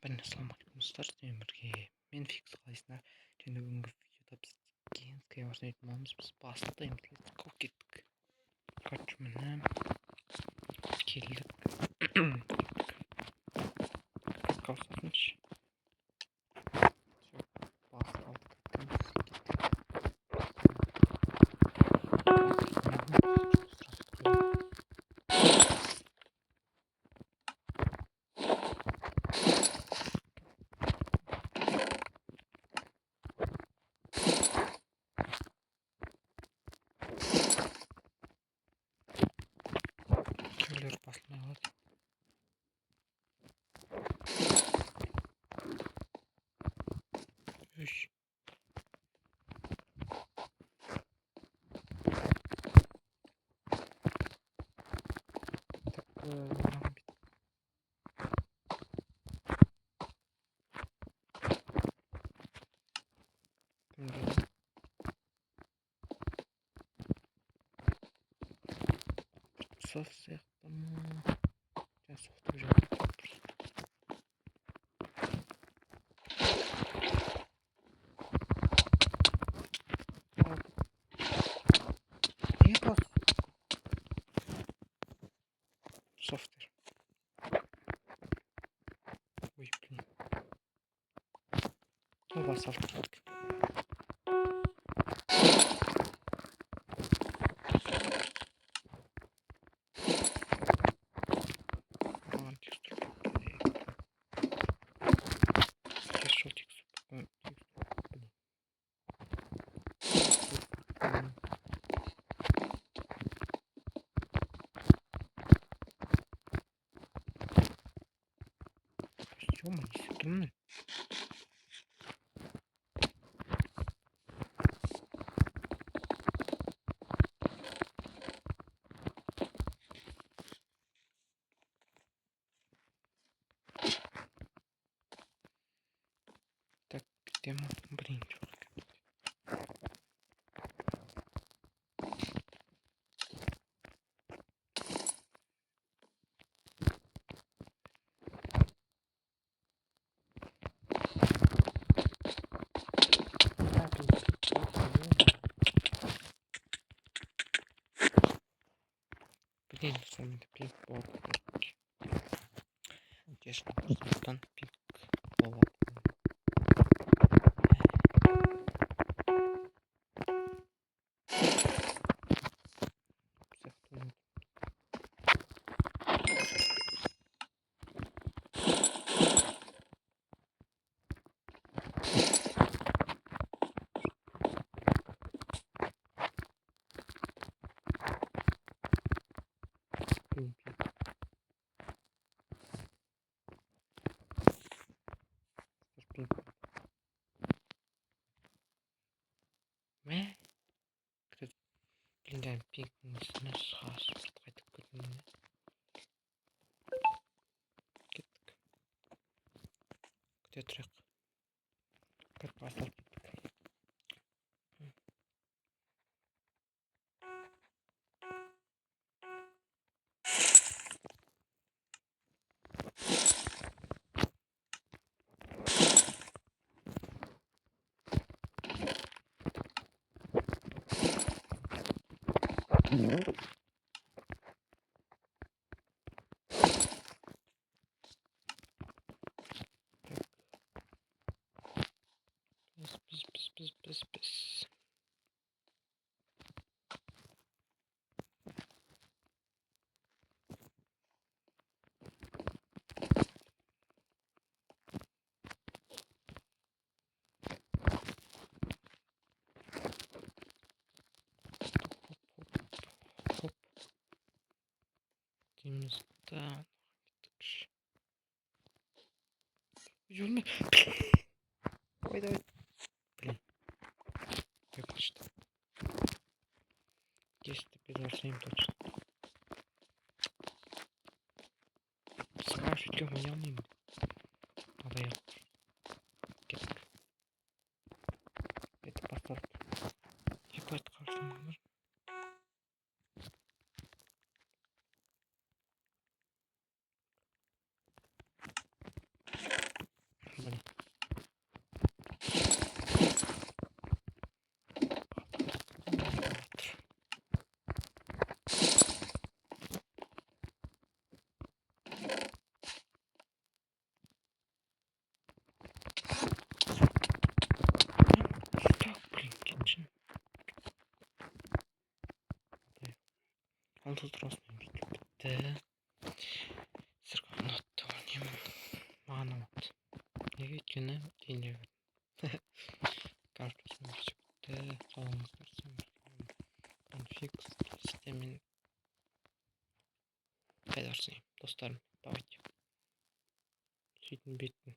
Ассалаумағалейкум достар, сіздермен бірге мен фикс қалайсыздар. Және бүгінгі видеода біз Генская орнайтын боламыз. Біз бастаймыз. Let's кеттік. Короче, міне келдік. Қалсатыншы. Все, басталды. Кейбіреулер басылмай қалады. Үш. Сос сияқты ма? Соқтырып жатыр. Не бас? Софтвер. Ой, блин. Ну, басалды кеттік. Ё-моё, так, где мы? Блин, чёрт. Блин, сами пик болады. Честно, сондықтан пик болады. Блин, пик несіне шығасып қайтып көрдім. Кеттік. Күте тұрайық. Кір басылып кеттік. Піс. Хоп. Дейміз да. Жөлме. Давай. Блин. Как что? 10 переносим точно. Скажи, что меня не будет. Надо я. Это паспорт. Ебать, кажется, нужно. Алтын тросмен бітті. Сырға ұнатты ойнаймын. Маған ұнатты. Неге өйткені кейінге карточный бітті. Қалыңыздар конфиг системен қайда барсайым достарым. Давайте сөйтін беттің